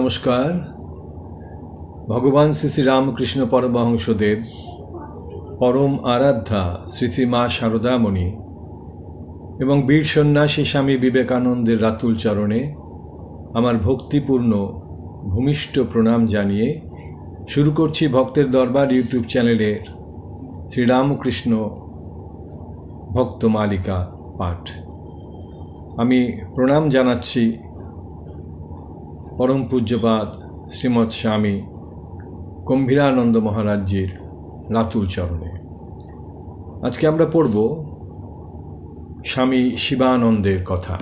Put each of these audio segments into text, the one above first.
নমস্কার। ভগবান শ্রী শ্রী রামকৃষ্ণ পরমহংসদেব, পরম আরাধ্যা শ্রী শ্রী মা শারদামণি এবং বীর সন্ন্যাসী স্বামী বিবেকানন্দের রাতুল চরণে আমার ভক্তিপূর্ণ ভূমিষ্ঠ প্রণাম জানিয়ে শুরু করছি ভক্তের দরবার ইউটিউব চ্যানেলের শ্রীরামকৃষ্ণ ভক্ত মালিকা পাঠ। আমি প্রণাম জানাচ্ছি পরম পূজ্যপাদ শ্রীমৎ স্বামী গম্ভীরানন্দ মহারাজজির রাতুল চরণে। আজকে আমরা পড়ব স্বামী শিবানন্দের কথা।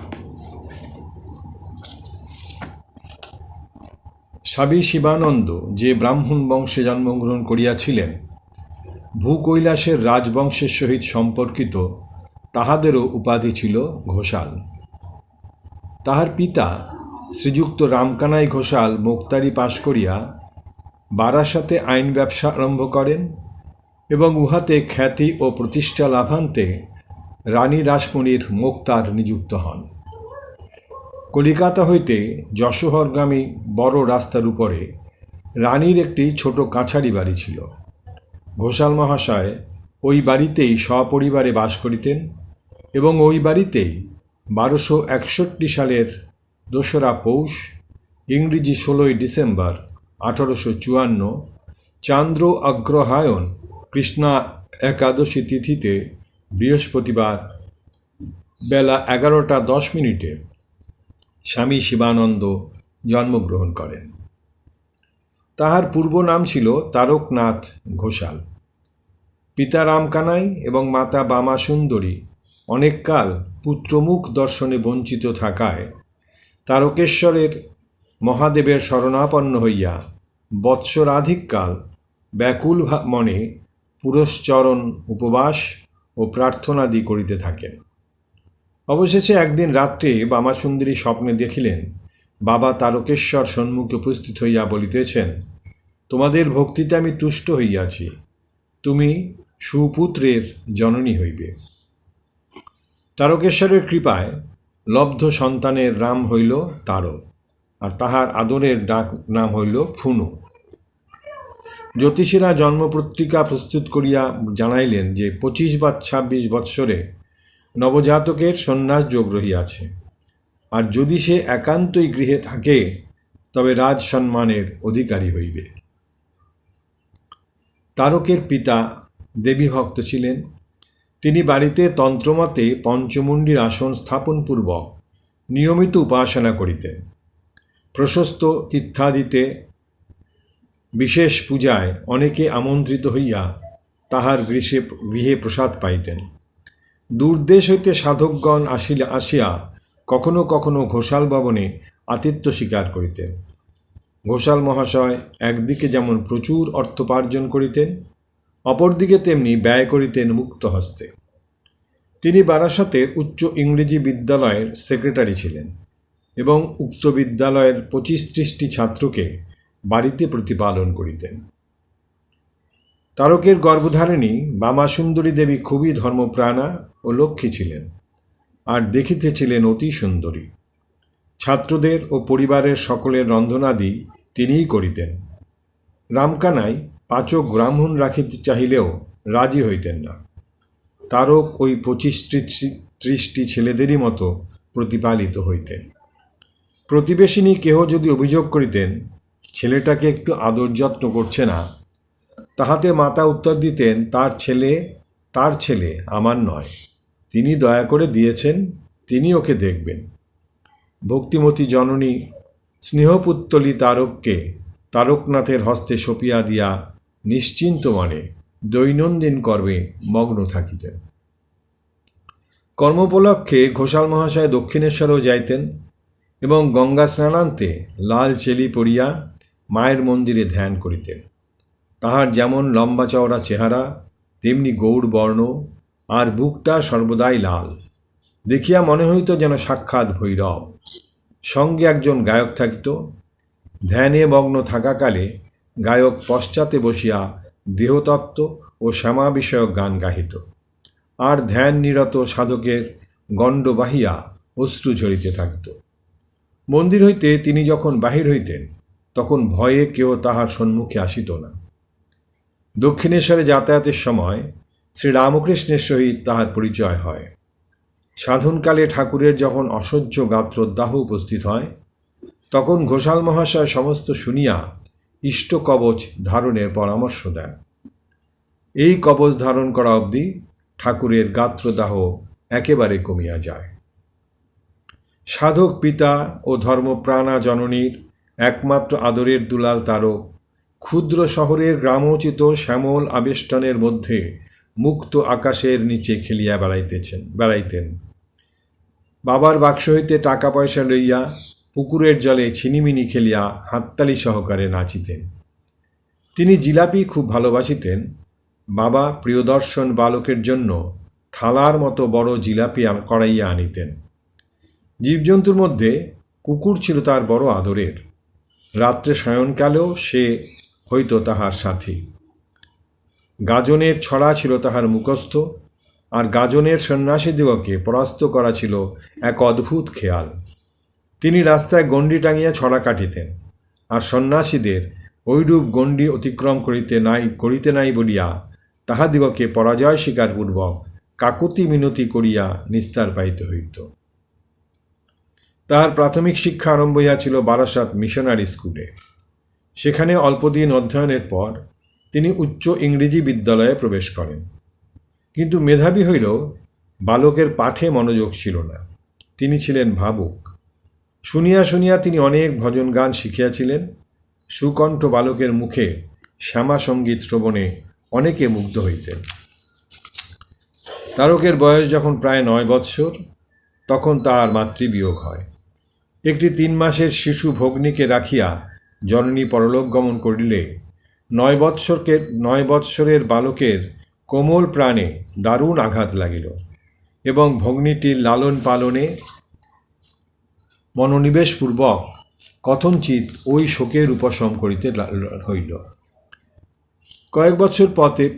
স্বামী শিবানন্দ যে ব্রাহ্মণ বংশে জন্মগ্রহণ করিয়াছিলেন, ভূকৈলাসের রাজবংশের সহিত সম্পর্কিত তাহাদেরও উপাধি ছিল ঘোষাল। তাহার পিতা শ্রীযুক্ত রামকানাই ঘোষাল মোক্তারি পাশ করিয়া বারাসাতে আইন ব্যবসা আরম্ভ করেন এবং উহাতে খ্যাতি ও প্রতিষ্ঠা লাভান্তে রানী রাসমণির মোক্তার নিযুক্ত হন। কলিকাতা হইতে যশোহরগামী বড় রাস্তার উপরে রানীর একটি ছোট কাছারি বাড়ি ছিল। ঘোষাল মহাশয় ওই বাড়িতেই সপরিবারে বাস করিতেন এবং ওই বাড়িতেই 1261 সালের 2রা পৌষ, ইংরেজি 16ই ডিসেম্বর 1854 চান্দ্র অগ্রহায়ণ কৃষ্ণা একাদশী তিথিতে বৃহস্পতিবার বেলা 11:10 স্বামী শিবানন্দ জন্মগ্রহণ করেন। তাহার পূর্ব নাম ছিল তারকনাথ ঘোষাল। পিতা রামকানাই এবং মাতা বামা সুন্দরী অনেককাল পুত্রমুখ দর্শনে বঞ্চিত থাকায় তারকেশ্বরের মহাদেবের শরণাপন্ন হইয়া বৎসরাধিককাল ব্যাকুল মনে পুরশ্চরণ উপবাস ও প্রার্থনাদি করিতে থাকেন। অবশেষে একদিন রাত্রে বামাসুন্দরী স্বপ্নে দেখিলেন বাবা তারকেশ্বর সম্মুখে উপস্থিত হইয়া বলিতেছেন, তোমাদের ভক্তিতে আমি তুষ্ট হইয়াছি, তুমি সুপুত্রের জননী হইবে। তারকেশ্বরের কৃপায় লব্ধ সন্তানের নাম হইল তারক, আর তাহার আদরের ডাক নাম হইল ফুনু। জ্যোতিষীরা জন্মপত্রিকা প্রস্তুত করিয়া জানাইলেন যে 25 বা 26 বৎসরে নবজাতকের সন্ন্যাস যোগ রহিয়াছে, আর যদি সে একান্তই গৃহে থাকে তবে রাজ সম্মানের অধিকারী হইবে। তারকের পিতা দেবীভক্ত ছিলেন। তিনি বাড়িতে তন্ত্রমতে পঞ্চমুণ্ডির আসন স্থাপনপূর্বক নিয়মিত উপাসনা করিতেন। প্রশস্ত তীর্থাদিতে বিশেষ পূজায় অনেকে আমন্ত্রিত হইয়া তাহার গৃহে প্রসাদ পাইতেন। দূরদেশ হইতে সাধকগণ আসিয়া কখনো কখনো ঘোষাল ভবনে আতিথ্য স্বীকার করিতেন। ঘোষাল মহাশয় একদিকে যেমন প্রচুর অর্থোপার্জন করিতেন, অপরদিকে তেমনি ব্যয় করিতেন মুক্ত হস্তে। তিনি বারাসাতের উচ্চ ইংরেজি বিদ্যালয়ের সেক্রেটারি ছিলেন এবং উক্ত বিদ্যালয়ের 25-30টি ছাত্রকে বাড়িতে প্রতিপালন করিতেন। তারকের গর্ভধারিণী বামাসুন্দরী দেবী খুবই ধর্মপ্রাণা ও লক্ষ্মী ছিলেন, আর দেখিতে ছিলেন অতি সুন্দরী। ছাত্রদের ও পরিবারের সকলের রন্ধনাদি তিনিই করিতেন। রামকানাই পাচক ব্রাহ্মণ রাখিতে চাহিলেও রাজি হইতেন না। তারক ওই 25-30টি ছেলেদেরই মতো প্রতিপালিত হইতেন। প্রতিবেশিনী কেহ যদি অভিযোগ করিতেন ছেলেটাকে একটু আদর যত্ন করছে না, তাহাতে মাতা উত্তর দিতেন, তার ছেলে আমার নয়, তিনি দয়া করে দিয়েছেন, তিনি ওকে দেখবেন। ভক্তিমতী জননী স্নেহপুত্তলী তারককে তারকনাথের হস্তে সঁপিয়া দিয়া নিশ্চিন্ত মনে দৈনন্দিন কর্মে মগ্ন থাকিতেন। কর্মোপলক্ষে ঘোষাল মহাশয় দক্ষিণেশ্বরেও যাইতেন এবং গঙ্গা স্নানান্তে লাল চেলি পরিয়া মায়ের মন্দিরে ধ্যান করিতেন। তাহার যেমন লম্বা চওড়া চেহারা, তেমনি গৌর বর্ণ, আর বুকটা সর্বদাই লাল। দেখিয়া মনে হইত যেন সাক্ষাৎ ভৈরব। সঙ্গে একজন গায়ক থাকিত। ধ্যানে মগ্ন থাকাকালে গায়ক পশ্চাতে বসিয়া দেহতত্ত্ব ও শ্যামা বিষয়ক গান গাহিত, আর ধ্যান নিরত সাধকের গণ্ড বাহিয়া অশ্রু ঝরিতে থাকিত। মন্দির হইতে তিনি যখন বাহির হইতেন তখন ভয়ে কেউ তাহার সম্মুখে আসিত না। দক্ষিণেশ্বরে যাতায়াতের সময় শ্রীরামকৃষ্ণের সহিত তাহার পরিচয় হয়। সাধনকালে ঠাকুরের যখন অসহ্য গাত্রোদ্দাহ উপস্থিত হয়, তখন ঘোষাল মহাশয় সমস্ত শুনিয়া ইষ্ট কবচ ধারণের পরামর্শ দেন। এই কবচ ধারণ করা অবধি ঠাকুরের গাত্রদাহ একেবারে কমিয়া যায়। সাধক পিতা ও ধর্মপ্রাণা জননীর একমাত্র আদরের দুলাল তারক ক্ষুদ্র শহরের গ্রামোচিত শ্যামল আবেষ্টনের মধ্যে মুক্ত আকাশের নিচে খেলিয়া বেড়াইতেন। বাবার বাক্স হইতে টাকা পয়সা লইয়া পুকুরের জলে ছিনিমিনি খেলিয়া হাততালি সহকারে নাচিতেন। তিনি জিলাপি খুব ভালোবাসিতেন। বাবা প্রিয়দর্শন বালকের জন্য থালার মতো বড় জিলাপি করাইয়া আনিতেন। জীবজন্তুর মধ্যে কুকুর ছিল তার বড় আদরের। রাত্রে শয়নকালেও সে হইত তাহার সাথী। গাজনের ছড়া ছিল তাহার মুখস্থ, আর গাজনের সন্ন্যাসীদিগকে পরাস্ত করা ছিল এক অদ্ভুত খেয়াল। তিনি রাস্তায় গণ্ডি টাঙিয়া ছড়া কাটিতেন, আর সন্ন্যাসীদের ঐরূপ গণ্ডি অতিক্রম করিতে নাই বলিয়া তাহাদিগকে পরাজয় স্বীকারপূর্বক কাকুতি মিনতি করিয়া নিস্তার পাইতে হইত। তাহার প্রাথমিক শিক্ষা আরম্ভ হইয়াছিল বারাসাত মিশনারি স্কুলে। সেখানে অল্পদিন অধ্যয়নের পর তিনি উচ্চ ইংরেজি বিদ্যালয়ে প্রবেশ করেন। কিন্তু মেধাবী হইলেও বালকের পাঠে মনোযোগ ছিল না। তিনি ছিলেন ভাবুক। শুনিয়া শুনিয়া তিনি অনেক ভজন গান শিখিয়াছিলেন। সুকণ্ঠ বালকের মুখে শ্যামা সঙ্গীত শ্রবণে অনেকে মুগ্ধ হইতেন। তারকের বয়স যখন প্রায় 9 বৎসর, তখন তাহার মাতৃবিয়োগ হয়। একটি 3 মাসের শিশু ভগ্নীকে রাখিয়া জননী পরলোক গমন করিলে 9 বৎসরের বালকের কোমল প্রাণে দারুণ আঘাত লাগিল এবং ভগ্নীটির লালন পালনে মনোনিবেশপূর্বক কথঞ্চিৎ ওই শোকের উপশম করিতে হইল। কয়েক বছর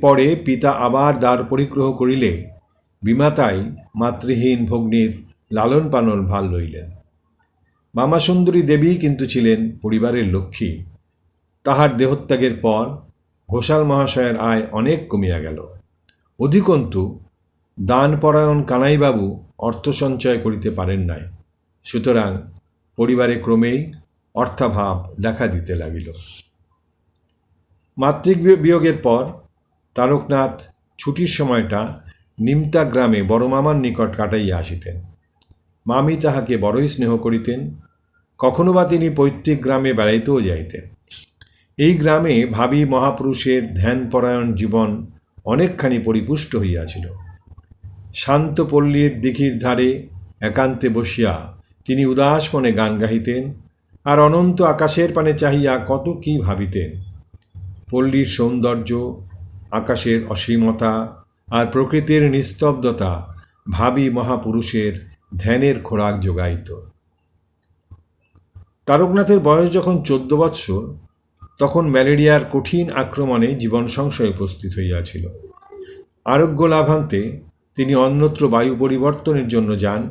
পরে পিতা আবার দ্বার পরিগ্রহ করিলে বিমাতাই মাতৃহীন ভগ্নীর লালন পালন ভার লইলেন। বামাসুন্দরী দেবী কিন্তু ছিলেন পরিবারের লক্ষ্মী। তাহার দেহত্যাগের পর ঘোষাল মহাশয়ের আয় অনেক কমিয়া গেল। অধিকন্তু দানপরায়ণ কানাইবাবু অর্থ সঞ্চয় করিতে পারেন নাই। সুতরাং পরিবারে ক্রমেই অর্থাভাব দেখা দিতে লাগিল। মাতৃক বিয়োগের পর তারকনাথ ছুটির সময়টা নিমতা গ্রামে বড় মামার নিকট কাটাইয়া আসিতেন। মামি তাহাকে বড়ই স্নেহ করিতেন। কখনো বা তিনি পৈতৃক গ্রামে বেড়াইতেও যাইতেন। এই গ্রামে ভাবী মহাপুরুষের ধ্যানপরায়ণ জীবন অনেকখানি পরিপুষ্ট হইয়াছিল। শান্ত পল্লীর দিঘির ধারে একান্তে বসিয়া তিনি উদাস মনে গান গাহিতেন, আর অনন্ত আকাশের পানে চাহিয়া কত কি ভাবিতেন। পল্লীর সৌন্দর্য, আকাশের অসীমতা আর প্রকৃতির নিস্তব্ধতা ভাবী মহাপুরুষের ধ্যানের খোরাক যোগাইত। তারকনাথের বয়স যখন 14 বৎসর, তখন ম্যালেরিয়ার কঠিন আক্রমণে জীবন সংশয় উপস্থিত হইয়াছিল। আরোগ্য লাভান্তে তিনি অন্যত্র বায়ু পরিবর্তনের জন্য যান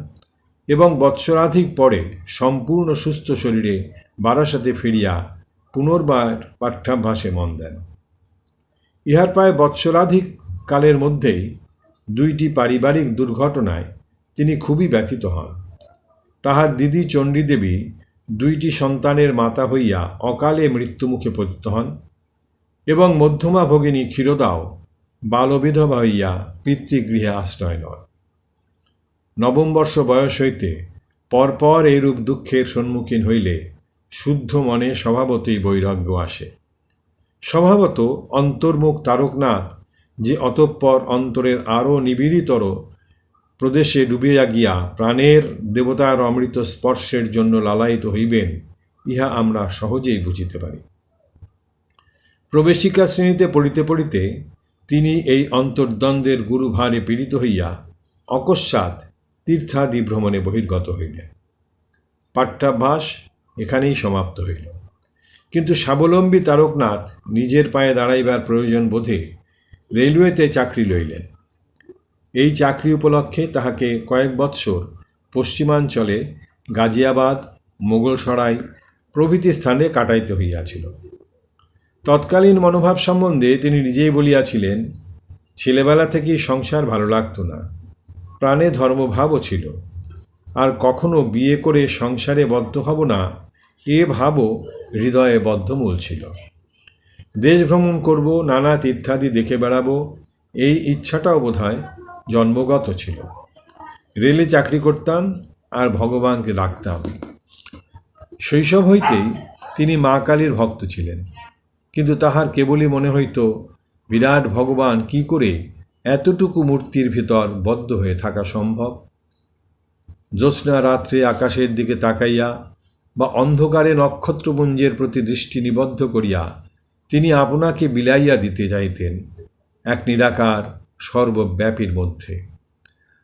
এবং বৎসরাধিক পরে সম্পূর্ণ সুস্থ শরীরে বারাসাতে ফিরিয়া পুনর্বার পাঠ্যাভ্যাসে মন দেন। ইহার প্রায় বৎসরাধিক কালের মধ্যেই 2টি পারিবারিক দুর্ঘটনায় তিনি খুবই ব্যথিত হন। তাহার দিদি চণ্ডীদেবী 2টি সন্তানের মাতা হইয়া অকালে মৃত্যুমুখে পতিত হন এবং মধ্যমা ভগিনী ক্ষীরদাও বালবিধবা হইয়া পিতৃগৃহে আশ্রয় নন। 9 বর্ষ বয়স হইতে পরপর এইরূপ দুঃখের সম্মুখীন হইলে শুদ্ধ মনে স্বভাবতই বৈরাগ্য আসে। স্বভাবত অন্তর্মুখ তারকনাথ যে অতঃপর অন্তরের আরও নিবিড়তর প্রদেশে ডুবিয়া গিয়া প্রাণের দেবতার অমৃত স্পর্শের জন্য লালায়িত হইবেন, ইহা আমরা সহজেই বুঝিতে পারি। প্রবেশিকা শ্রেণীতে পড়িতে পড়িতে তিনি এই অন্তর্দ্বন্দ্বের গুরুভারে পীড়িত হইয়া অকস্মাৎ তীর্থাদি ভ্রমণে বহির্গত হইলেন। পাঠ্যাভ্যাস এখানেই সমাপ্ত হইল। কিন্তু স্বাবলম্বী তারকনাথ নিজের পায়ে দাঁড়াইবার প্রয়োজন বোধে রেলওয়েতে চাকরি লইলেন। এই চাকরি উপলক্ষে তাহাকে কয়েক বৎসর পশ্চিমাঞ্চলে গাজিয়াবাদ, মোগলসরাই প্রভৃতি স্থানে কাটাইতে হইয়াছিল। তৎকালীন মনোভাব সম্বন্ধে তিনি নিজেই বলিয়াছিলেন, ছেলেবেলা থেকেই সংসার ভালো লাগতো না, প্রাণে ধর্মভাবও ছিল, আর কখনো বিয়ে করে সংসারে বদ্ধ হব না এ ভাবও হৃদয়ে বদ্ধমূল ছিল। দেশ ভ্রমণ করব, নানা তীর্থাদি দেখে বেড়াবো, এই ইচ্ছাটাও বোধহয় জন্মগত ছিল। রেলে চাকরি করতাম আর ভগবানকে ডাকতাম। শৈশব হইতেই তিনি মা কালীর ভক্ত ছিলেন, কিন্তু তাহার কেবলই মনে হইত বিরাট ভগবান কি করে এতটুকু মূর্তির ভিতর বদ্ধ হয়ে থাকা সম্ভব। জ্যোৎস্না রাত্রে আকাশের দিকে তাকাইয়া বা অন্ধকারে নক্ষত্রপুঞ্জের প্রতি দৃষ্টি নিবদ্ধ করিয়া তিনি আপনাকে বিলাইয়া দিতে চাইতেন এক নিরাকার সর্বব্যাপীর মধ্যে।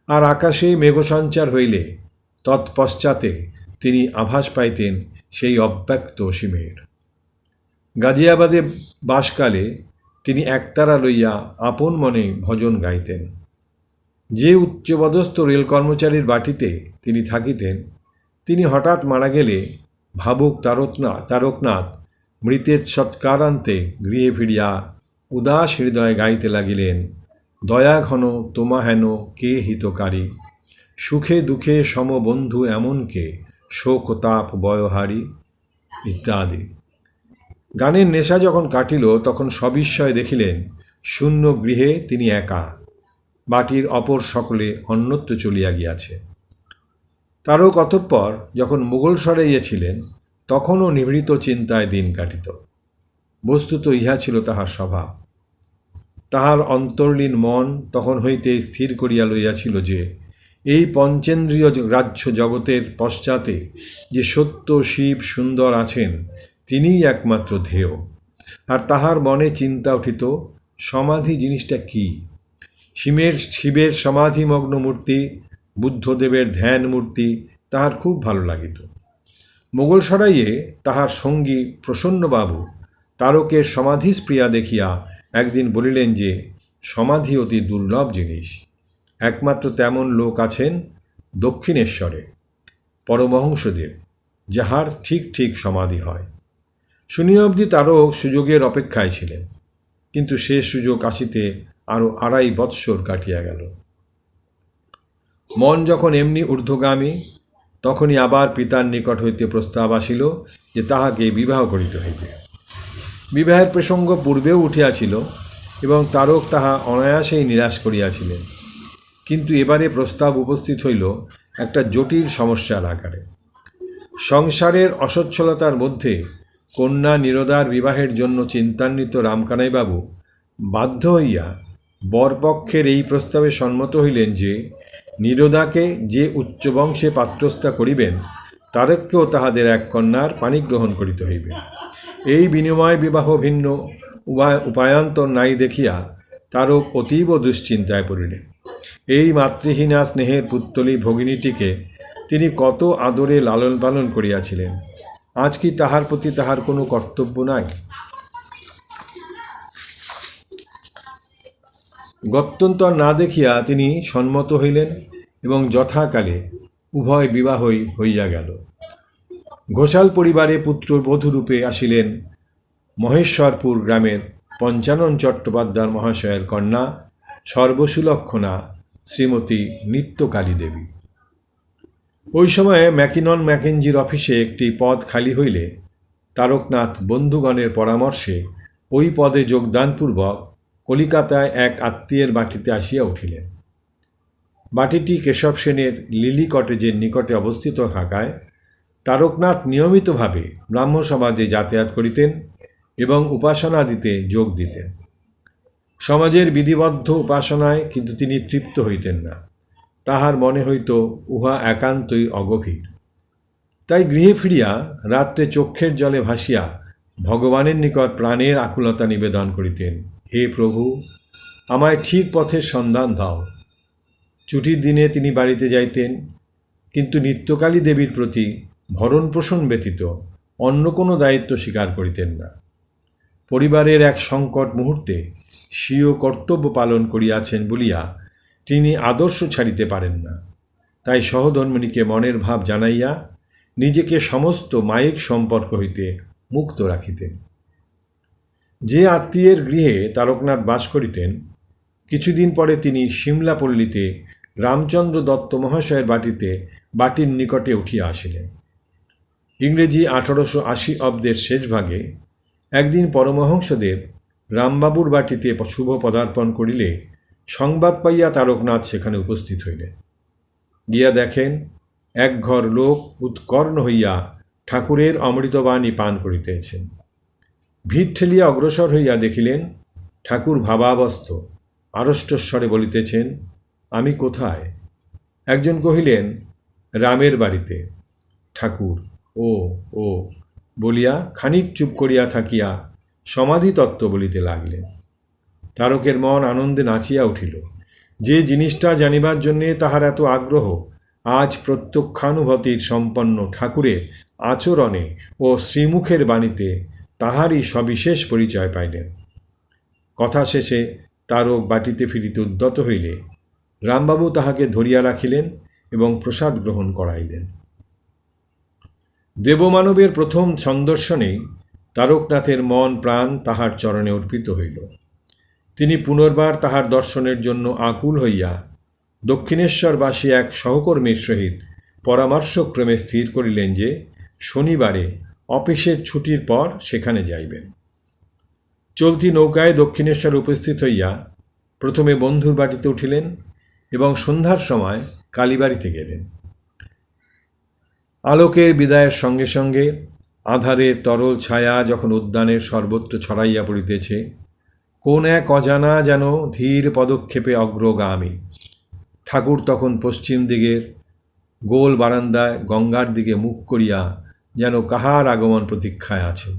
আর আকাশে মেঘসঞ্চার হইলে তৎপশ্চাতে তিনি আভাস পাইতেন সেই অব্যক্ত অসীমের। গাজিয়াবাদে বাসকালে তিনি একতারা লইয়া আপন মনে ভজন গাইতেন। যে উচ্চপদস্থ রেল কর্মচারীর বাটিতে তিনি থাকিতেন, তিনি হঠাৎ মারা গেলে ভাবুক তারকনাথ মৃতের সৎকারান্তে গৃহে ফিরিয়া উদাস হৃদয়ে গাইতে লাগিলেন, দয়া ঘন তোমা হেন কে হিতকারী, সুখে দুঃখে সমবন্ধু এমনকে শোক তাপ বয়হারী ইত্যাদি। গানের নেশা যখন কাটিল তখন সবিস্ময়ে দেখিলেন শূন্য গৃহে তিনি একা, বাটির অপর সকলে অন্যত্র চলিয়া গিয়াছে। তারও অতঃপর যখন মুঘল সরাইয়াছিলেন তখনও নিভৃত চিন্তায় দিন কাটিত। বস্তুত ইহা ছিল তাহার স্বভাব। তাহার অন্তর্লীন মন তখন হইতে স্থির করিয়া লইয়াছিল যে এই পঞ্চেন্দ্রিয় গ্রাহ্য জগতের পশ্চাতে যে সত্য শিব সুন্দর আছেন তিনিই একমাত্র ধ্যেয়। আর তাহার মনে চিন্তা উঠিত, সমাধি জিনিসটা কি? শিবের সমাধিমগ্ন মূর্তি, বুদ্ধদেবের ধ্যান মূর্তি তাহার খুব ভালো লাগিত। মোগল সরাইয়ে তাহার সঙ্গী প্রসন্নবাবু তারকের সমাধিস্প্রিয়া দেখিয়া একদিন বলিলেন যে সমাধি অতি দুর্লভ জিনিস, একমাত্র তেমন লোক আছেন দক্ষিণেশ্বরে, পরমহংসদেব, যাহার ঠিক ঠিক সমাধি হয়। শুনিয়া অবধি তারক সুযোগের অপেক্ষায় ছিলেন, কিন্তু সে সুযোগ আসিতে আরও 2.5 বৎসর কাটিয়া গেল। মন যখন এমনি ঊর্ধ্বগামী, তখনই আবার পিতার নিকট হইতে প্রস্তাব আসিল যে তাহাকে বিবাহ করিতে হইবে। বিবাহের প্রসঙ্গ পূর্বেও উঠিয়াছিল এবং তারক তাহা অনায়াসেই নিরাশ করিয়াছিলেন, কিন্তু এবারে প্রস্তাব উপস্থিত হইল একটা জটিল সমস্যার আকারে। সংসারের অসচ্ছলতার মধ্যে কন্যা নীরদার বিবাহের জন্য চিন্তান্বিত রামকানাইবাবু বাধ্য হইয়া বরপক্ষের এই প্রস্তাবে সম্মত হইলেন যে নীরদাকে যে উচ্চবংশে পাত্রস্থা করিবেন তারককেও তাহাদের এক কন্যার পাণিগ্রহণ করিতে হইবে। এই বিনিময় বিবাহ ভিন্ন উপায়ান্তর নাই দেখিয়া তারক অতীব দুশ্চিন্তায় পড়িলেন। এই মাতৃহীনা স্নেহের পুত্তলী ভগিনীটিকে তিনি কত আদরে লালন পালন করিয়াছিলেন, আজ কি তাহার প্রতি তাহার কোনো কর্তব্য নাই? গত্যন্তর না দেখিয়া তিনি সম্মত হইলেন এবং যথাকালে উভয় বিবাহই হইয়া গেল। ঘোষাল পরিবারে পুত্রবধূরূপে আসিলেন মহেশ্বরপুর গ্রামের পঞ্চানন চট্টোপাধ্যায় মহাশয়ের কন্যা সর্বসুলক্ষণা শ্রীমতী নিত্যকালী দেবী। ওই সময়ে ম্যাকেঞ্জির অফিসে একটি পদ খালি হইলে তারকনাথ বন্ধুগণের পরামর্শে ওই পদে যোগদানপূর্বক কলিকাতায় এক আত্মীয়ের বাটিতে আসিয়া উঠিলেন। বাটিটি কেশব সেনের লিলি কটেজের নিকটে অবস্থিত থাকায় তারকনাথ নিয়মিতভাবে ব্রাহ্ম সমাজে যাতায়াত করিতেন এবং উপাসনাদিতে যোগ দিতেন। সমাজের বিধিবদ্ধ উপাসনায় কিন্তু তিনি তৃপ্ত হইতেন না, তাহার মনে হইত উহা একান্তই অগভীর। তাই গৃহে ফিরিয়া রাত্রে চক্ষের জলে ভাসিয়া ভগবানের নিকট প্রাণের আকুলতা নিবেদন করিতেন, হে প্রভু, আমায় ঠিক পথের সন্ধান দাও। ছুটির দিনে তিনি বাড়িতে যাইতেন, কিন্তু নিত্যকালী দেবীর প্রতি ভরণ পোষণ ব্যতীত অন্য কোনো দায়িত্ব স্বীকার করিতেন না। পরিবারের এক সংকট মুহূর্তে স্বীয় কর্তব্য পালন করিয়াছেন বলিয়া তিনি আদর্শ ছাড়িতে পারেন না। তাই সহধর্মিণীকে মনের ভাব জানাইয়া নিজেকে সমস্ত মায়িক সম্পর্ক হইতে মুক্ত রাখিতেন। যে আত্মীয়ের গৃহে তারকনাথ বাস করিতেন, কিছুদিন পরে তিনি সিমলাপল্লীতে রামচন্দ্র দত্ত মহাশয়ের বাটির নিকটে উঠিয়া আসিলেন। ইংরেজি 1880 অব্দের শেষ ভাগে একদিন পরমহংসদেব রামবাবুর বাটিতে শুভ পদার্পণ করিলে সংবাদ পাইয়া তারকনাথ সেখানে উপস্থিত হইলেন। গিয়া দেখেন এক ঘর লোক উৎকর্ণ হইয়া ঠাকুরের অমৃতবাণী পান করিতেছেন। ভিড় ঠেলিয়া অগ্রসর হইয়া দেখিলেন ঠাকুর ভাবাবস্থ, আড়ষ্টস্বরে বলিতেছেন, আমি কোথায়? একজন কহিলেন, রামের বাড়িতে। ঠাকুর ও ও বলিয়া খানিক চুপ করিয়া থাকিয়া সমাধি তত্ত্ব বলিতে লাগিলেন। তারকের মন আনন্দে নাচিয়া উঠিল। যে জিনিসটা জানিবার জন্যে তাহার এত আগ্রহ, আজ প্রত্যক্ষানুভূতির সম্পন্ন ঠাকুরের আচরণে ও শ্রীমুখের বাণীতে তাহারই সবিশেষ পরিচয় পাইলেন। কথা শেষে তারক বাটিতে ফিরিতে উদ্যত হইলে রামবাবু তাহাকে ধরিয়া রাখিলেন এবং প্রসাদ গ্রহণ করাইলেন। দেবমানবের প্রথম সন্দর্শনেই তারকনাথের মন প্রাণ তাহার চরণে অর্পিত হইল। তিনি পুনর্বার তাহার দর্শনের জন্য আকুল হইয়া দক্ষিণেশ্বরবাসী এক সহকর্মীর সহিত পরামর্শক্রমে স্থির করিলেন যে শনিবারে অফিসের ছুটির পর সেখানে যাইবেন। চলতি নৌকায় দক্ষিণেশ্বর উপস্থিত হইয়া প্রথমে বন্ধুর বাটিতে উঠিলেন এবং সন্ধ্যার সময় কালীবাড়িতে গেলেন। আলোকের বিদায়ের সঙ্গে সঙ্গে আঁধারের তরল ছায়া যখন উদ্যানের সর্বত্র ছড়াইয়া পড়িতেছে, কোন এক অজানা যেন ধীর পদক্ষেপে অগ্রগামী। ঠাকুর তখন পশ্চিম দিকের গোল বারান্দায় গঙ্গার দিকে মুখ করিয়া যেন কাহার আগমন প্রতীক্ষায় আছেন।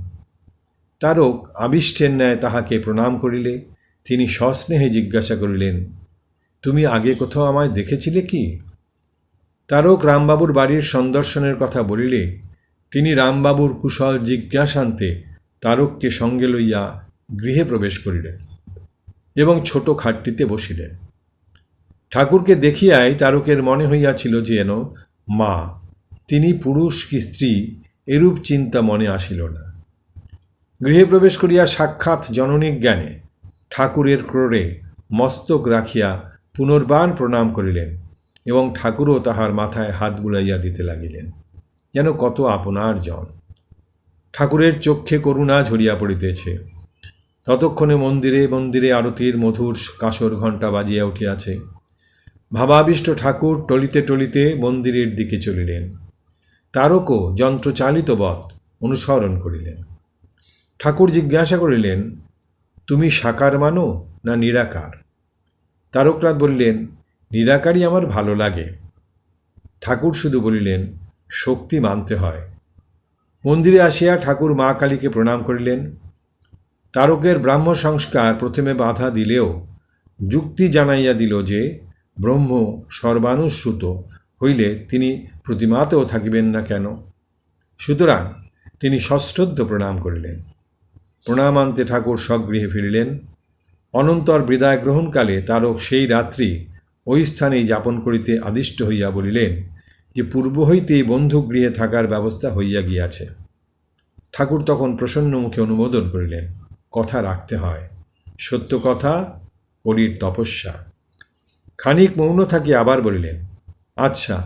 তারক আবিষ্টের ন্যায় তাহাকে প্রণাম করিলে তিনি সস্নেহে জিজ্ঞাসা করিলেন, তুমি আগে কোথাও আমায় দেখেছিলে কি? তারক রামবাবুর বাড়ির সন্দর্শনের কথা বলিলে তিনি রামবাবুর কুশল জিজ্ঞাসান্তে তারককে সঙ্গে লইয়া গৃহে প্রবেশ করিলেন এবং ছোট খাটটিতে বসিলেন। ঠাকুরকে দেখিয়াই তারকের মনে হইয়াছিল যেন মা, তিনি পুরুষ কি স্ত্রী এরূপ চিন্তা মনে আসিল না। গৃহে প্রবেশ করিয়া সাক্ষাৎ জননী জ্ঞানে ঠাকুরের ক্রোড়ে মস্তক রাখিয়া পুনর্বার প্রণাম করিলেন এবং ঠাকুরও তাহার মাথায় হাত বুলাইয়া দিতে লাগিলেন, যেন কত আপনার জন। ঠাকুরের চক্ষে করুণা ঝরিয়া পড়িতেছে। ততক্ষণে মন্দিরে মন্দিরে আরতির মধুর কাসর ঘণ্টা বাজিয়া উঠিয়াছে। ভাবাবিষ্ট ঠাকুর টলিতে টলিতে মন্দিরের দিকে চলিলেন। তারকও যন্ত্রচালিতবৎ অনুসরণ করিলেন। ঠাকুর জিজ্ঞাসা করিলেন, তুমি সাকার মানো না নিরাকার? তারকনাথ বললেন, নিরাকারই আমার ভালো লাগে। ঠাকুর শুধু বলিলেন, শক্তি মানতে হয়। মন্দিরে আসিয়া ঠাকুর মা কালীকে প্রণাম করিলেন। তারকের ব্রাহ্ম সংস্কার প্রথমে বাধা দিলেও যুক্তি জানাইয়া দিল যে ব্রহ্ম সর্বানুস্যূত হইলে তিনি প্রতিমাতেও থাকিবেন না কেন। সুতরাং তিনি সশ্রদ্ধ প্রণাম করিলেন। প্রণামান্তে ঠাকুর স্বগৃহে ফিরিলেন। অনন্তর বিদায় গ্রহণকালে তারক সেই রাত্রি ওই স্থানেই যাপন করিতে আদিষ্ট হইয়া বলিলেন যে পূর্ব হইতেই বন্ধুগৃহে থাকার ব্যবস্থা হইয়া গিয়াছে। ঠাকুর তখন প্রসন্ন মুখে অনুমোদন করিলেন, কথা রাখতে হয়, সত্য কথা কলির তপস্যা। খানিক মৌন থাকি আবার বলিলেন, আচ্ছা,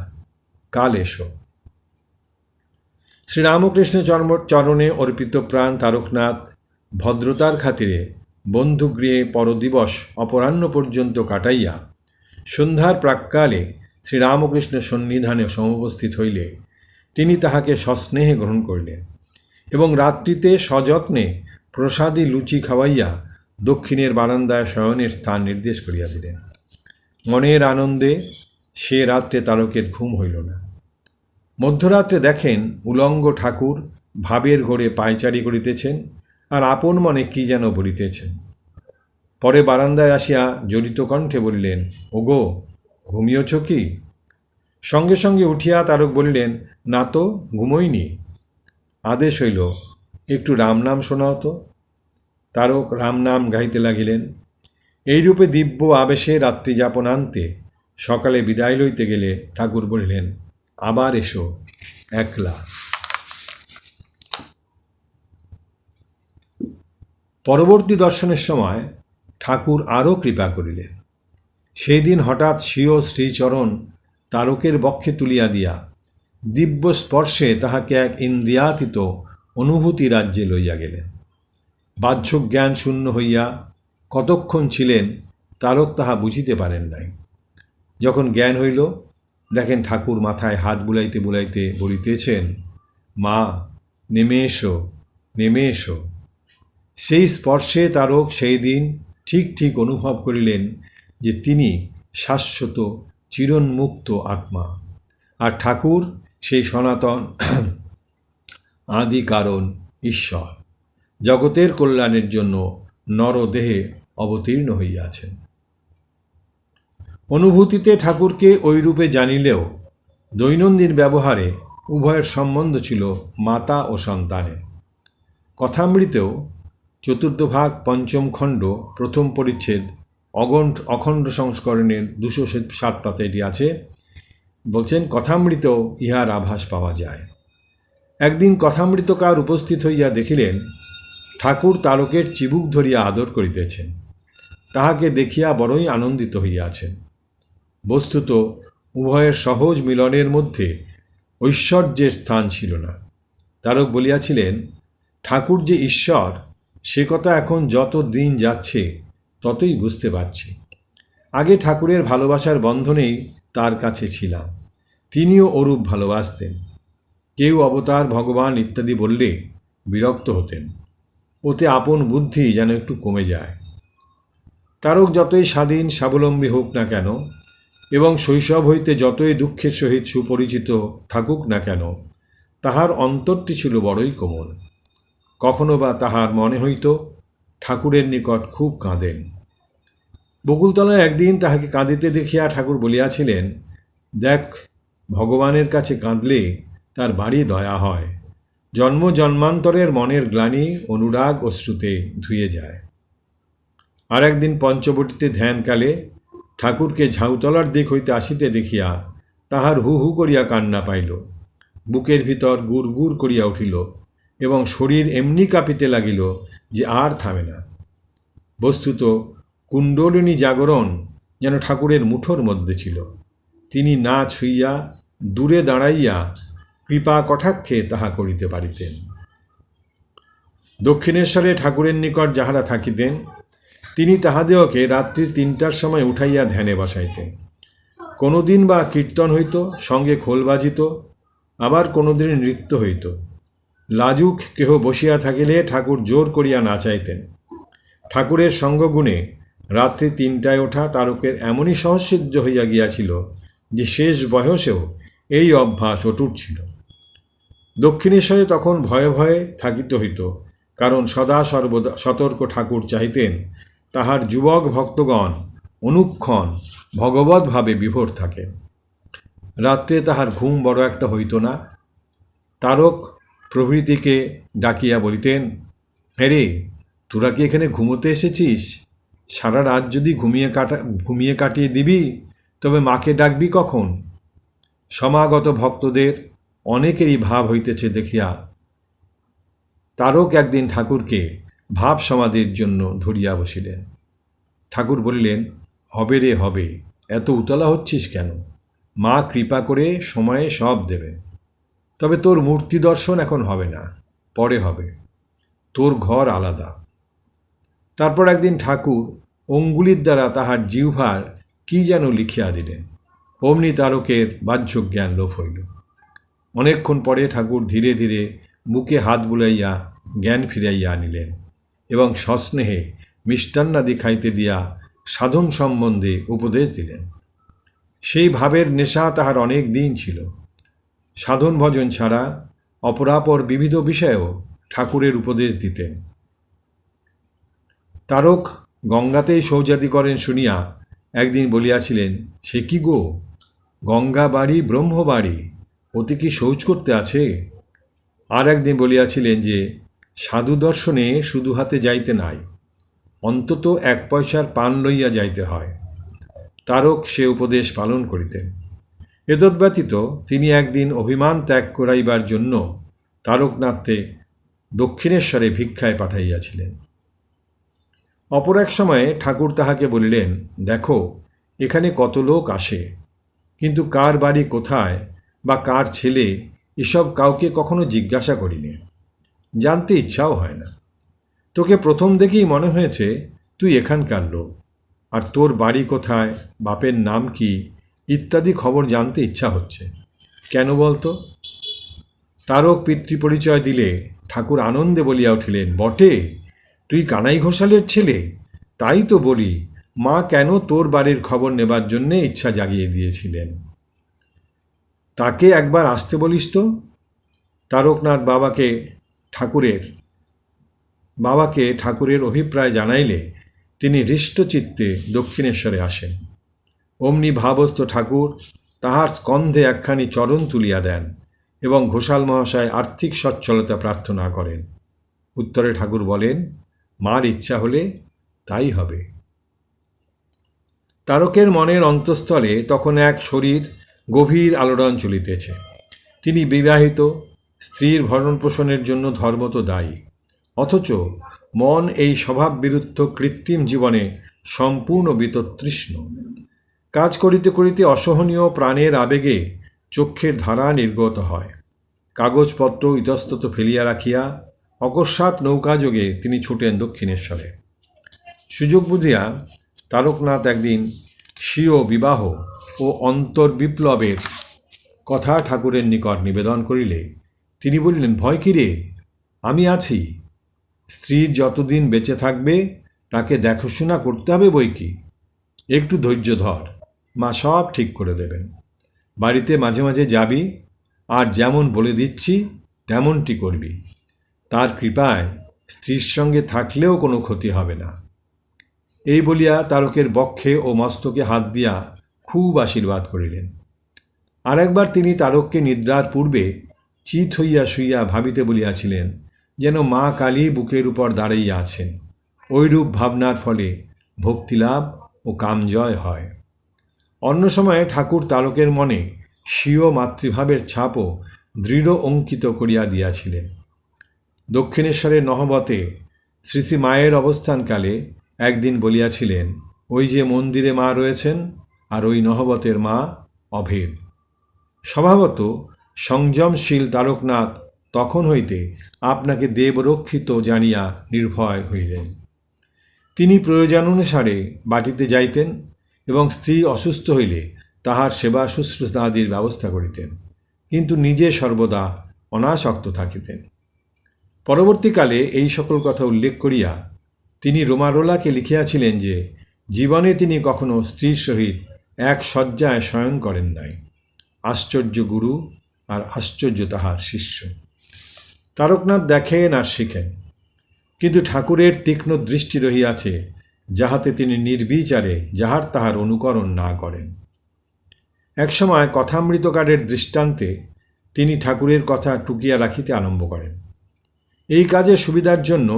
কাল এসো। শ্রীরামকৃষ্ণ চরণে অর্পিত প্রাণ তারকনাথ ভদ্রতার খাতিরে বন্ধুগৃহে পরদিবস অপরাহ্ন পর্যন্ত কাটাইয়া সন্ধ্যার প্রাক্কালে শ্রীরামকৃষ্ণ সন্নিধানে সমুপস্থিত হইলে তিনি তাহাকে সস্নেহে গ্রহণ করিলেন এবং রাত্রিতে সযত্নে প্রসাদী লুচি খাওয়াইয়া দক্ষিণের বারান্দায় শয়নের স্থান নির্দেশ করিয়া দিলেন। মনের আনন্দে সে রাত্রে তারকের ঘুম হইল না। মধ্যরাত্রে দেখেন উলঙ্গ ঠাকুর ভাবের ঘোরে পায়চারি করিতেছেন আর আপন মনে কি যেন বলিতেছেন। পরে বারান্দায় আসিয়া জড়িত কণ্ঠে বলিলেন, ওগো, ঘুমিয়েছ কি? সঙ্গে সঙ্গে উঠিয়া তারক বলিলেন, না তো, ঘুমোইনি। আদেশ হইল, একটু রামনাম শোনাও তো। তারক রামনাম গাইতে লাগিলেন। এইরূপে দিব্য আবেশে রাত্রিযাপনান্তে সকালে বিদায় লইতে গেলে ঠাকুর বলিলেন, আবার এসো। একলা। পরবর্তী দর্শনের সময় ঠাকুর আরও কৃপা করিলেন। সেই দিন হঠাৎ স্বীয় শ্রীচরণ তারকের বক্ষে তুলিয়া দিয়া দিব্য স্পর্শে তাহাকে এক ইন্দ্রিয়াতীত অনুভূতি রাজ্যে লইয়া গেলেন। বাহ্যক জ্ঞান শূন্য হইয়া কতক্ষণ ছিলেন তারক তাহা বুঝিতে পারেন নাই। যখন জ্ঞান হইল, দেখেন ঠাকুর মাথায় হাত বুলাইতে বুলাইতে বলিতেছেন, মা নেমে এসো, নেমে এসো। সেই স্পর্শে তারক সেই দিন ঠিক ঠিক অনুভব করিলেন যে তিনি শাশ্বত চিরন্মুক্ত আত্মা, আর ঠাকুর সেই সনাতন আদি কারণ ঈশ্বর, জগতের কল্যাণের জন্য নরদেহে অবতীর্ণ হইয়াছেন। অনুভূতিতে ঠাকুরকে ওইরূপে জানিলেও দৈনন্দিন ব্যবহারে উভয়ের সম্বন্ধ ছিল মাতা ও সন্তানের। কথামৃতেও চতুর্থ ভাগ পঞ্চম খণ্ড প্রথম পরিচ্ছেদ অখণ্ড সংস্করণের 207 পাতা এটি আছে। বলছেন, কথামৃতেও ইহার আভাস পাওয়া যায়। একদিন কথামৃতকার উপস্থিত হইয়া দেখিলেন ঠাকুর তারকের চিবুক ধরিয়া আদর করিতেছেন। তাহাকে দেখিয়া বড়ই আনন্দিত হইয়াছেন। বস্তুত উভয়ের সহজ মিলনের মধ্যে ঐশ্বর্যের স্থান ছিল না। তারক বলিয়াছিলেন, ঠাকুর যে ঈশ্বর সে কথা এখন যত দিন যাচ্ছে ততই বুঝতে পারছি। আগে ঠাকুরের ভালোবাসার বন্ধনেই তার কাছে ছিলাম, তিনিও ওরূপ ভালোবাসতেন। কেউ অবতার, ভগবান ইত্যাদি বললে বিরক্ত হতেন, ওতে আপন বুদ্ধি যেন একটু কমে যায়। তারক যতই স্বাধীন স্বাবলম্বী হোক না কেন এবং শৈশব হইতে যতই দুঃখের সহিত সুপরিচিত থাকুক না কেন, তাহার অন্তরটি ছিল বড়ই কোমল। কখনো বা তাহার মনে হইত ঠাকুরের নিকট খুব কাঁদেন। বকুলতলায় একদিন তাহাকে কাঁদিতে দেখিয়া ঠাকুর বলিয়াছিলেন, দেখ, ভগবানের কাছে কাঁদলে তার বাড়ি দয়া হয়, জন্ম জন্মান্তরের মনের গ্লানি অনুরাগ অশ্রুতে ধুয়ে যায়। আর একদিন পঞ্চবটিতে ধ্যানকালে ঠাকুরকে ঝাউতলার দিক হইতে আসিতে দেখিয়া তাহার হু হু করিয়া কান্না পাইল, বুকের ভিতর গুড় গুড় করিয়া উঠিল এবং শরীর এমনি কাঁপিতে লাগিল যে আর থামে না। বস্তুত কুণ্ডলিনী জাগরণ যেন ঠাকুরের মুঠোর মধ্যে ছিল। তিনি না ছুঁইয়া দূরে দাঁড়াইয়া কৃপা কটাক্ষে তাহা করিতে পারিতেন। দক্ষিণেশ্বরে ঠাকুরের নিকট যাহারা থাকিতেন, তিনি তাহাদেরকে রাত্রি 3টার সময় উঠাইয়া ধ্যানে বসাইতেন। কোনোদিন বা কীর্তন হইত, সঙ্গে খোল বাজিত, আবার কোনোদিন নৃত্য হইত। লাজুক কেহ বসিয়া থাকিলে ঠাকুর জোর করিয়া নাচাইতেন। ঠাকুরের সঙ্গগুণে রাত্রি 3টায় ওঠা তারকের এমনই সহজসিদ্ধ হইয়া গিয়াছিল যে শেষ বয়সেও এই অভ্যাস অটুট ছিল। দক্ষিণেশ্বরে তখন ভয়ে ভয়ে থাকিতে হইত, কারণ সদা সর্বদা সতর্ক ঠাকুর চাহিতেন তাহার যুবক ভক্তগণ অনুক্ষণ ভগবৎভাবে বিভোর থাকেন। রাত্রে তাহার ঘুম বড় একটা হইত না। তারক প্রভৃতিকে ডাকিয়া বলিতেন, হ্যাঁ রে, তোরা কি এখানে ঘুমোতে এসেছিস? সারা রাত যদি ঘুমিয়ে কাটিয়ে দিবি, তবে মাকে ডাকবি কখন? সমাগত ভক্তদের অনেকেরই ভাব হইতেছে দেখিয়া তারক একদিন ঠাকুরকে ভাব সমাধির জন্য ধরিয়া বসিলেন। ঠাকুর বলিলেন, হবে রে হবে, এত উতলা হচ্ছিস কেন? মা কৃপা করে সময়ে সব দেবেন। তবে তোর মূর্তি দর্শন এখন হবে না, পরে হবে, তোর ঘর আলাদা। তারপর একদিন ঠাকুর অঙ্গুলির দ্বারা তাহার জিহ্বার কি যেন লিখিয়া দিলেন। অমনি তারকের বাহ্যক জ্ঞান লোপ হইল। অনেকক্ষণ পরে ঠাকুর ধীরে ধীরে বুকে হাত বুলাইয়া জ্ঞান ফিরাইয়া আনিলেন এবং সস্নেহে মিষ্টান্নাদি খাইতে দিয়া সাধন সম্বন্ধে উপদেশ দিলেন। সেই ভাবের নেশা তাহার অনেক দিন ছিল। সাধন ভজন ছাড়া অপরাপর বিবিধ বিষয়েও ঠাকুরের উপদেশ দিতেন। তারক গঙ্গাতেই শৌচাদি করেন শুনিয়া একদিন বলিয়াছিলেন, সে কি গো, গঙ্গা বাড়ি ব্রহ্মবাড়ি, ওতে কি শৌচ করতে আছে? আর একদিন বলিয়াছিলেন যে সাধু দর্শনে শুধু হাতে যাইতে নাই, অন্তত 1 পয়সার পান লইয়া যাইতে হয়। তারক সে উপদেশ পালন করিতেন। এতদ্ব্যতীত তিনি একদিন অভিমান ত্যাগ করাইবার জন্য তারকনাথকে দক্ষিণেশ্বরে ভিক্ষায় পাঠাইয়াছিলেন। অপর এক সময়ে ঠাকুর তাহাকে বলিলেন, দেখো এখানে কত লোক আসে, কিন্তু কার বাড়ি কোথায় বা কার ছেলে এসব কাউকে কখনো জিজ্ঞাসা করিনি, জানতে ইচ্ছাও হয় না। তোকে প্রথম দেখেই মনে হয়েছে তুই এখানকার লোক, আর তোর বাড়ি কোথায়, বাপের নাম কি ইত্যাদি খবর জানতে ইচ্ছা হচ্ছে। কেন বলতো? তারক পিতৃপরিচয় দিলে ঠাকুর আনন্দে বলিয়া উঠিলেন, বটে, তুই কানাই ঘোষালের ছেলে? তাই তো বলি, মা কেন তোর বাড়ির খবর নেবার জন্যে ইচ্ছা জাগিয়ে দিয়েছিলেন। তাকে একবার আসতে বলিস তো। তারকনাথ বাবাকে ঠাকুরের অভিপ্রায় জানাইলে তিনি হৃষ্টচিত্তে দক্ষিণেশ্বরে আসেন। অমনি ভাবস্থ ঠাকুর তাহার স্কন্ধে একখানি চরণ তুলিয়া দেন এবং ঘোষাল মহাশয় আর্থিক সচ্ছলতা প্রার্থনা করেন। উত্তরে ঠাকুর বলেন, মার ইচ্ছা হলে তাই হবে। তারকের মনের অন্তঃস্থলে তখন এক শরীর গভীর আলোড়ন চলিতেছে। তিনি বিবাহিত, স্ত্রীর ভরণপোষণের জন্য ধর্মত দায়ী, অথচ মন এই স্বভাববিরুদ্ধ কৃত্রিম জীবনে সম্পূর্ণ বিততৃষ্ণ। কাজ করিতে করিতে অসহনীয় প্রাণের আবেগে চক্ষের ধারা নির্গত হয়। কাগজপত্র ইতস্তত ফেলিয়া রাখিয়া অকস্মাৎ নৌকাযোগে তিনি ছুটেন দক্ষিণেশ্বরে। সুযোগ বুঝিয়া তারকনাথ একদিন স্বীয় বিবাহ ও অন্তর্বিপ্লবের কথা ঠাকুরের নিকট নিবেদন করিলে তিনি বললেন, ভয় কি রে, আমি আছি। স্ত্রীর যতদিন বেঁচে থাকবে তাকে দেখাশোনা করতে হবে বই কি। একটু ধৈর্য ধর, মা সব ঠিক করে দেবেন। বাড়িতে মাঝে মাঝে যাবি, আর যেমন বলে দিচ্ছি তেমনটি করবি। তার কৃপায় স্ত্রীর সঙ্গে থাকলেও কোনো ক্ষতি হবে না। এই বলিয়া তারকের বক্ষে ও মস্তকে হাত দিয়া খুব আশীর্বাদ করিলেন। আর একবার তিনি তারককে নিদ্রার পূর্বে চিত হইয়া শুইয়া ভাবিতে বলিয়াছিলেন, যেন মা কালী বুকের উপর দাঁড়াইয়া আছেন। ঐরূপ ভাবনার ফলে ভক্তিলাভ ও কামজয় হয়। অন্য সময়ে ঠাকুর তারকের মনে স্বীয় মাতৃভাবের ছাপও দৃঢ় অঙ্কিত করিয়া দিয়াছিলেন। দক্ষিণেশ্বরের নহবতে শ্রী শ্রী মায়ের অবস্থানকালে একদিন বলিয়াছিলেন, ওই যে মন্দিরে মা রয়েছেন আর ওই নহবতের মা অভেদ। স্বভাবত সংযমশীল তারকনাথ তখন হইতে আপনাকে দেবরক্ষিত জানিয়া নির্ভয় হইলেন। তিনি প্রয়োজনানুসারে বাটিতে যাইতেন এবং স্ত্রী অসুস্থ হইলে তাহার সেবা শুশ্রূষাদির ব্যবস্থা করিতেন, কিন্তু নিজে সর্বদা অনাসক্ত থাকিতেন। পরবর্তীকালে এই সকল কথা উল্লেখ করিয়া তিনি রোমারোলাকে লিখিয়াছিলেন যে জীবনে তিনি কখনো স্ত্রীর সহিত এক শয্যায় শয়ন করেন নাই। আশ্চর্য গুরু আর আশ্চর্য তাহার শিষ্য। তারকনাথ দেখেন আর শিখেন, কিন্তু ঠাকুরের তীক্ষ্ণ দৃষ্টি রহিয়াছে, যাহাতে তিনি নির্বিচারে যাহার তাহার অনুকরণ না করেন। একসময় কথামৃতকারের দৃষ্টান্তে তিনি ঠাকুরের কথা টুকিয়া রাখিতে আরম্ভ করেন। এই কাজের সুবিধার জন্য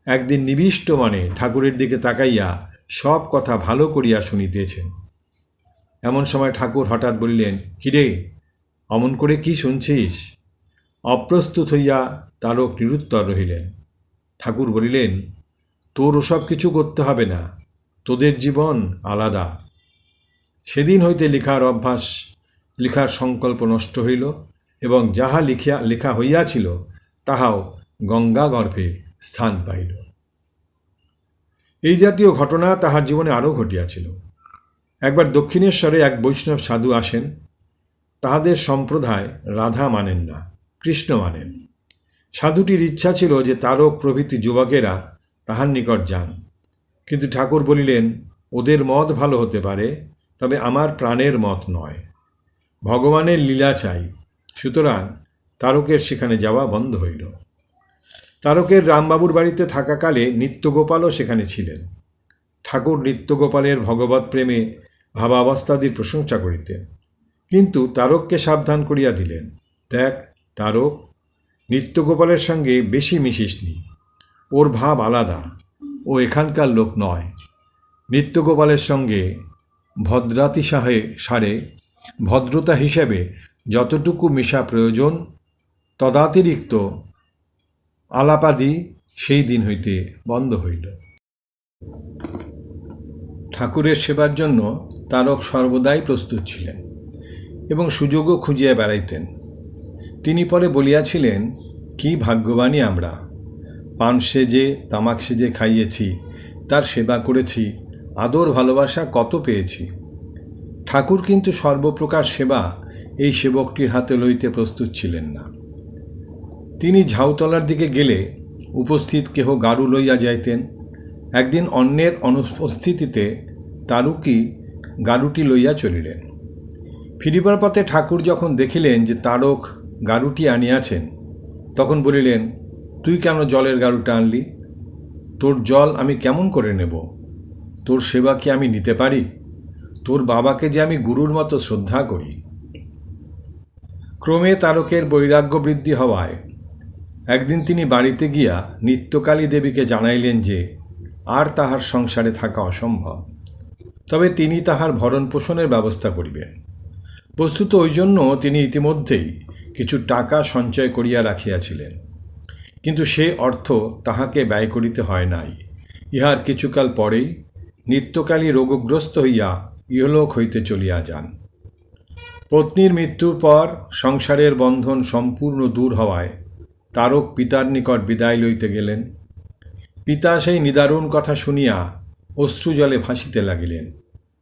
একদিন নিবিষ্ট মনে ঠাকুরের দিকে তাকাইয়া সব কথা ভালো করিয়া শুনিতেছেন। এমন সময় ঠাকুর হঠাৎ বলিলেন, কিরে, অমন করে কি শুনছিস? অপ্রস্তুত হইয়া তারক নিরুত্তর রহিলেন। ঠাকুর বলিলেন, তোর ওসব কিছু করতে হবে না, তোদের জীবন আলাদা। সেদিন হইতে লিখার সংকল্প নষ্ট হইল এবং যাহা লেখা হইয়াছিল তাহাও গঙ্গা গর্ভে স্থান পাইল। এই জাতীয় ঘটনা তাহার জীবনে আরও ঘটিয়াছিল। একবার দক্ষিণেশ্বরে এক বৈষ্ণব সাধু আসেন। তাহাদের সম্প্রদায় রাধা মানেন না, কৃষ্ণ মানেন। সাধুটির ইচ্ছা ছিল যে তারক প্রভৃতি যুবকেরা তাহার নিকট যান, কিন্তু ঠাকুর বলিলেন, ওদের মত ভালো হতে পারে, তবে আমার প্রাণের মত নয়। ভগবানের লীলা চাই। সুতরাং তারকের সেখানে যাওয়া বন্ধ হইল। তারকের রামবাবুর বাড়িতে থাকাকালে নিত্যগোপালও সেখানে ছিলেন। ঠাকুর নিত্যগোপালের ভগবৎ প্রেমে ভাবাবস্থাদির প্রশংসা করিতেন, কিন্তু তারককে সাবধান করিয়া দিলেন, দেখ তারক, নিত্যগোপালের সঙ্গে বেশি মিশিসনি, ওর ভাব আলাদা, ও এখানকার লোক নয়। নিত্যগোপালের সঙ্গে ভদ্রাতিসারে ভদ্রতা হিসেবে যতটুকু মেশা প্রয়োজন তদাতিরিক্ত আলাপাদি সেই দিন হইতে বন্ধ হইল। ঠাকুরের সেবার জন্য তারক সর্বদাই প্রস্তুত ছিলেন এবং সুযোগও খুঁজিয়া বেড়াইতেন। তিনি পরে বলিয়াছিলেন, কি ভাগ্যবানী আমরা, পান সেজে তামাক সেজে খাইয়েছি, তার সেবা করেছি, আদর ভালোবাসা কত পেয়েছি। ঠাকুর কিন্তু সর্বপ্রকার সেবা এই সেবকটির হাতে লইতে প্রস্তুত ছিলেন না। তিনি ঝাউতলার দিকে গেলে উপস্থিত কেহ গাড়ু লইয়া যাইতেন। একদিন অন্যের অনুপস্থিতিতে তারুকই গাড়ুটি লইয়া চলিলেন। ফিরিবার পথে ঠাকুর যখন দেখিলেন যে তারক গাড়ুটি আনিয়াছেন, তখন বলিলেন, তুই কেন জলের গাড়ুটা আনলি? তোর জল আমি কেমন করে নেব? তোর সেবা কি আমি নিতে পারি? তোর বাবাকে যে আমি গুরুর মতো শ্রদ্ধা করি। ক্রমে তারকের বৈরাগ্য বৃদ্ধি হওয়ায় একদিন তিনি বাড়িতে গিয়া নিত্যকালী দেবীকে জানাইলেন যে আর তাহার সংসারে থাকা অসম্ভব, তবে তিনি তাহার ভরণ পোষণের ব্যবস্থা করিবেন। বস্তুত ওই জন্য তিনি ইতিমধ্যেই কিছু টাকা সঞ্চয় করিয়া রাখিয়াছিলেন, কিন্তু সে অর্থ তাহাকে ব্যয় করিতে হয় নাই। ইহার কিছুকাল পরেই নিত্যকালী রোগগ্রস্ত হইয়া ইহলোক হইতে চলিয়া যান। পত্নীর মৃত্যুর পর সংসারের বন্ধন সম্পূর্ণ দূর হওয়ায় তারক পিতার নিকট বিদায় লইতে গেলেন। পিতা সেই নিদারুণ কথা শুনিয়া অশ্রুজলে ভাসিতে লাগিলেন,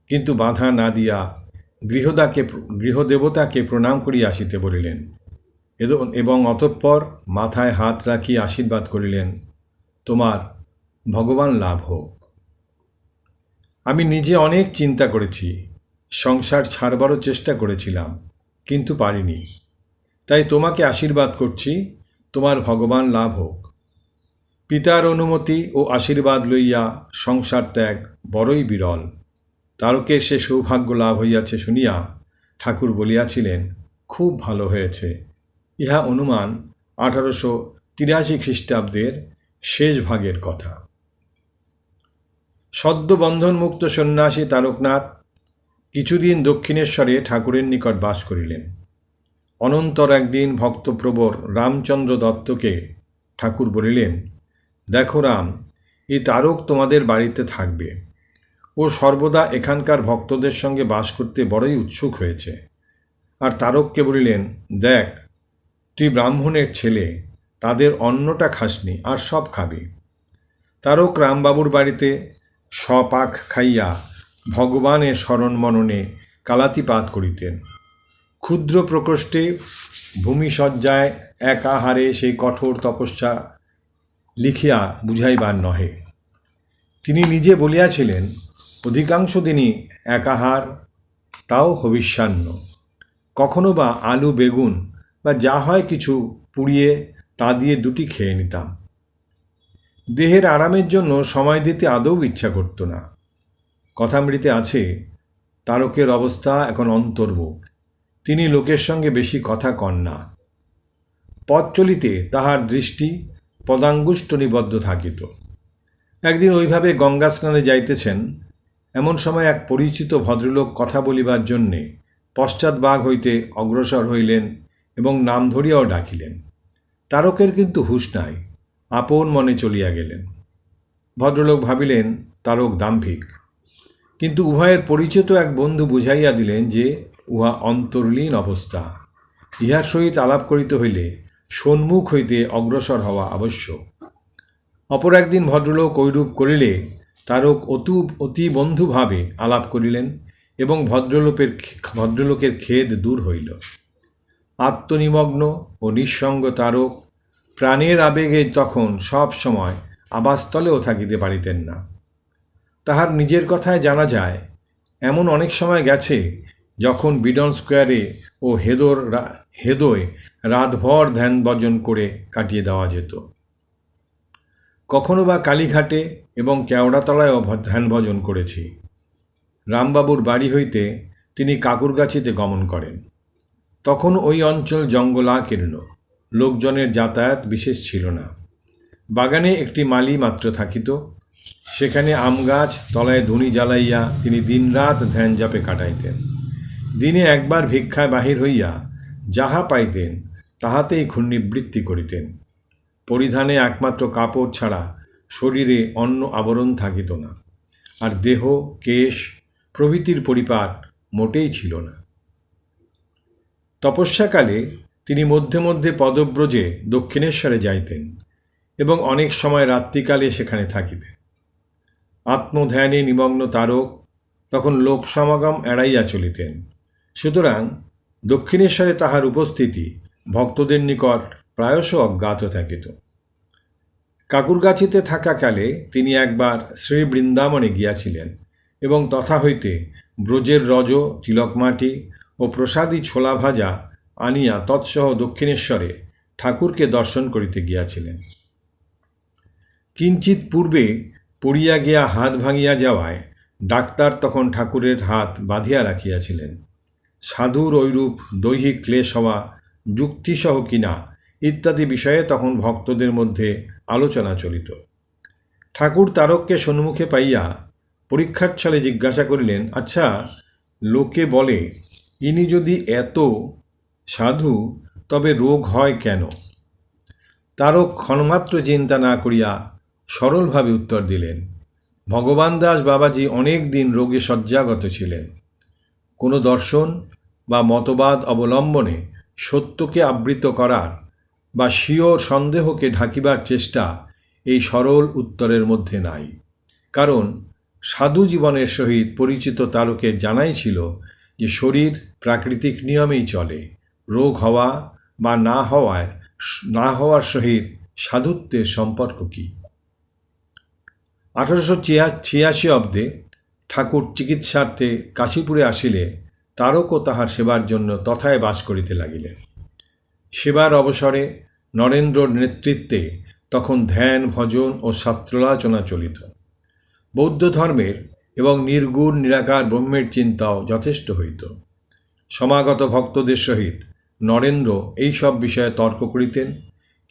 কিন্তু বাধা না দিয়া গৃহদেবতাকে প্রণাম করিয়া আসিতে বলিলেন এবং অতঃপর মাথায় হাত রাখিয়া আশীর্বাদ করিলেন, তোমার ভগবান লাভ হোক। আমি নিজে অনেক চিন্তা করেছি, সংসার ছাড়বারও চেষ্টা করেছিলাম, কিন্তু পারিনি। তাই তোমাকে আশীর্বাদ করছি, তোমার ভগবান লাভ হোক। পিতার অনুমতি ও আশীর্বাদ লইয়া সংসার ত্যাগ বড়ই বিরল। তারকের সে সৌভাগ্য লাভ হইয়াছে শুনিয়া ঠাকুর বলিয়াছিলেন, খুব ভালো হয়েছে। ইহা অনুমান 1883 খ্রিস্টাব্দের শেষ ভাগের কথা। সদ্য বন্ধনমুক্ত সন্ন্যাসী তারকনাথ কিছুদিন দক্ষিণেশ্বরে ঠাকুরের নিকট বাস করিলেন। অনন্তর একদিন ভক্তপ্রবর রামচন্দ্র দত্তকে ঠাকুর বলিলেন, দেখো রাম, এই তারক তোমাদের বাড়িতে থাকবে। ও সর্বদা এখানকার ভক্তদের সঙ্গে বাস করতে বড়ই উৎসুক হয়েছে। আর তারককে বলিলেন, দেখ, তুই ব্রাহ্মণের ছেলে, তাদের অন্নটা খাসনি, আর সব খাবি। তারক রামবাবুর বাড়িতে স্বপাক খাইয়া ভগবানের স্মরণ মননে কালাতিপাত করিতেন। ক্ষুদ্র প্রকোষ্ঠে ভূমিসজ্জায় এক আহারে সেই কঠোর তপস্যা লিখিয়া বুঝাইবার নহে। তিনি নিজে বলিয়াছিলেন, অধিকাংশ দিনই একাহার, তাও হবিষ্যান্ন। কখনো বা আলু বেগুন বা যা হয় কিছু পুড়িয়ে তা দিয়ে দুটি খেয়ে নিতাম। দেহের আরামের জন্য সময় দিতে আদৌ ইচ্ছা করত না। কথামৃতে আছে, তারকের অবস্থা এখন অন্তর্মুখ, তিনি লোকের সঙ্গে বেশি কথা কন না। পথ চলিতে তাহার দৃষ্টি পদাঙ্গুষ্ট নিবদ্ধ থাকিত। একদিন ওইভাবে গঙ্গা স্নানে যাইতেছেন, এমন সময় এক পরিচিত ভদ্রলোক কথা বলিবার জন্যে পশ্চাৎভাগ হইতে অগ্রসর হইলেন এবং নাম ধরিয়াও ডাকিলেন। তারকের কিন্তু হুঁশ নাই, আপন মনে চলিয়া গেলেন। ভদ্রলোক ভাবিলেন তারক দাম্ভিক, কিন্তু উভয়ের পরিচিত এক বন্ধু বুঝাইয়া দিলেন যে উহা অন্তর্লীন অবস্থা, ইহার সহিত আলাপ করিতে হইলে সন্মুখ হইতে অগ্রসর হওয়া আবশ্যক। অপর একদিন ভদ্রলোক ঐরূপ করিলে তারক অতি বন্ধুভাবে আলাপ করিলেন এবং ভদ্রলোকের খেদ দূর হইল। আত্মনিমগ্ন ও নিঃসঙ্গ তারক প্রাণের আবেগে তখন সব সময় আবাসস্থলেও থাকিতে পারিতেন না। তাহার নিজের কথায় জানা যায়, এমন অনেক সময় গেছে যখন বিডন স্কোয়ারে ও হেদোয় রাতভর ধ্যান ভজন করে কাটিয়ে দেওয়া যেত। কখনো বা কালীঘাটে এবং কেওড়াতলায়ও ধ্যান ভজন করেছি। রামবাবুর বাড়ি হইতে তিনি কাকুরগাছিতে গমন করেন। তখন ওই অঞ্চল জঙ্গলাকীর্ণ, লোকজনের যাতায়াত বিশেষ ছিল না। বাগানে একটি মালি মাত্র থাকিত। সেখানে আম গাছ তলায় ধুনি জ্বালাইয়া তিনি দিনরাত ধ্যান জাপে কাটাইতেন। দিনে একবার ভিক্ষায় বাহির হইয়া যাহা পাইতেন তাহাতেই ঘূর্ণিবৃত্তি করিতেন। পরিধানে একমাত্র কাপড় ছাড়া শরীরে অন্য আবরণ থাকিত না, আর দেহ, কেশ প্রভৃতির পরিপাট মোটেই ছিল না। তপস্যাকালে তিনি মধ্যে মধ্যে পদব্রজে দক্ষিণেশ্বরে যাইতেন এবং অনেক সময় রাত্রিকালে সেখানে থাকিতেন। আত্মধ্যানে নিমগ্ন তারক তখন লোক সমাগম এড়াইয়া চলিতেন, সুতরাং দক্ষিণেশ্বরে তাহার উপস্থিতি ভক্তদের নিকট প্রায়শ অজ্ঞাত থাকিত। কাকুরগাছিতে থাকাকালে তিনি একবার শ্রী বৃন্দাবনে গিয়াছিলেন এবং তথা হইতে ব্রজের রজ, তিলকমাটি ও প্রসাদী ছোলা ভাজা আনিয়া তৎসহ দক্ষিণেশ্বরে ঠাকুরকে দর্শন করিতে গিয়াছিলেন। কিঞ্চিত পূর্বে পড়িয়া গিয়া হাত ভাঙিয়া যাওয়ায় ডাক্তার তখন ঠাকুরের হাত বাঁধিয়া রাখিয়াছিলেন। সাধুর ঐরূপ দৈহিক ক্লেশ হওয়া যুক্তিসহ কিনা ইত্যাদি বিষয়ে তখন ভক্তদের মধ্যে আলোচনা চলিত। ঠাকুর তারককে সম্মুখে পাইয়া পরীক্ষার ছলে জিজ্ঞাসা করিলেন, আচ্ছা, লোকে বলে ইনি যদি এত সাধু তবে রোগ হয় কেন? তারক ক্ষণমাত্র চিন্তা না করিয়া সরলভাবে উত্তর দিলেন, ভগবান দাস বাবাজি অনেক দিন রোগে শয্যাগত ছিলেন। কোনো দর্শন বা মতবাদ অবলম্বনে সত্যকে আবৃত করার বা স্বীয় সন্দেহকে ঢাকিবার চেষ্টা এই সরল উত্তরের মধ্যে নাই। কারণ সাধু জীবনের সহিত পরিচিত তারকের জানাই ছিল যে শরীর প্রাকৃতিক নিয়মেই চলে, রোগ হওয়া বা না হওয়ার সহিত সাধুত্বের সম্পর্ক কী। 1886 অব্দে ঠাকুর চিকিৎসার্থে কাশীপুরে আসিলে তারকও তাহার সেবার জন্য তথায় বাস করিতে লাগিলেন। সেবার অবসরে নরেন্দ্রর নেতৃত্বে তখন ধ্যান, ভজন ও শাস্ত্রালোচনা চলিত। বৌদ্ধ ধর্মের এবং নির্গুণ নিরাকার ব্রহ্মের চিন্তাও যথেষ্ট হইত। সমাগত ভক্তদের সহিত নরেন্দ্র এইসব বিষয়ে তর্ক করিতেন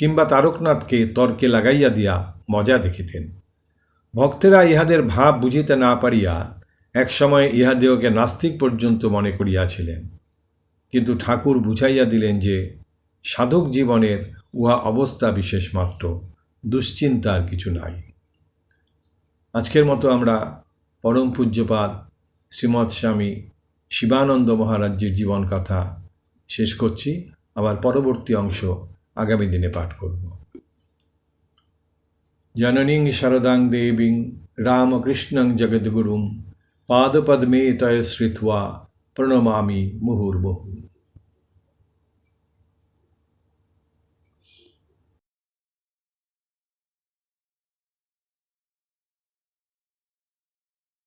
কিংবা তারকনাথকে তর্কে লাগাইয়া দিয়া মজা দেখিতেন। ভক্তেরা ইহাদের ভাব বুঝিতে না পারিয়া একসময় ইহাদিওকে নাস্তিক পর্যন্ত মনে করিয়াছিলেন, কিন্তু ঠাকুর বুঝাইয়া দিলেন যে সাধক জীবনের উহা অবস্থা বিশেষ মাত্র, দুশ্চিন্তার কিছু নাই। আজকের মতো আমরা পরম পূজ্যপাদ শ্রীমৎ স্বামী শিবানন্দ মহারাজ্যের জীবন কথা শেষ করছি। আবার পরবর্তী অংশ আগামী দিনে পাঠ করব। জননীং শারদাং দেবীং রামকৃষ্ণং জগদ্গুরুং পাদপদ্মে তয় শ্রিত্বা প্রণমামি মুহুর্মুহুঃ।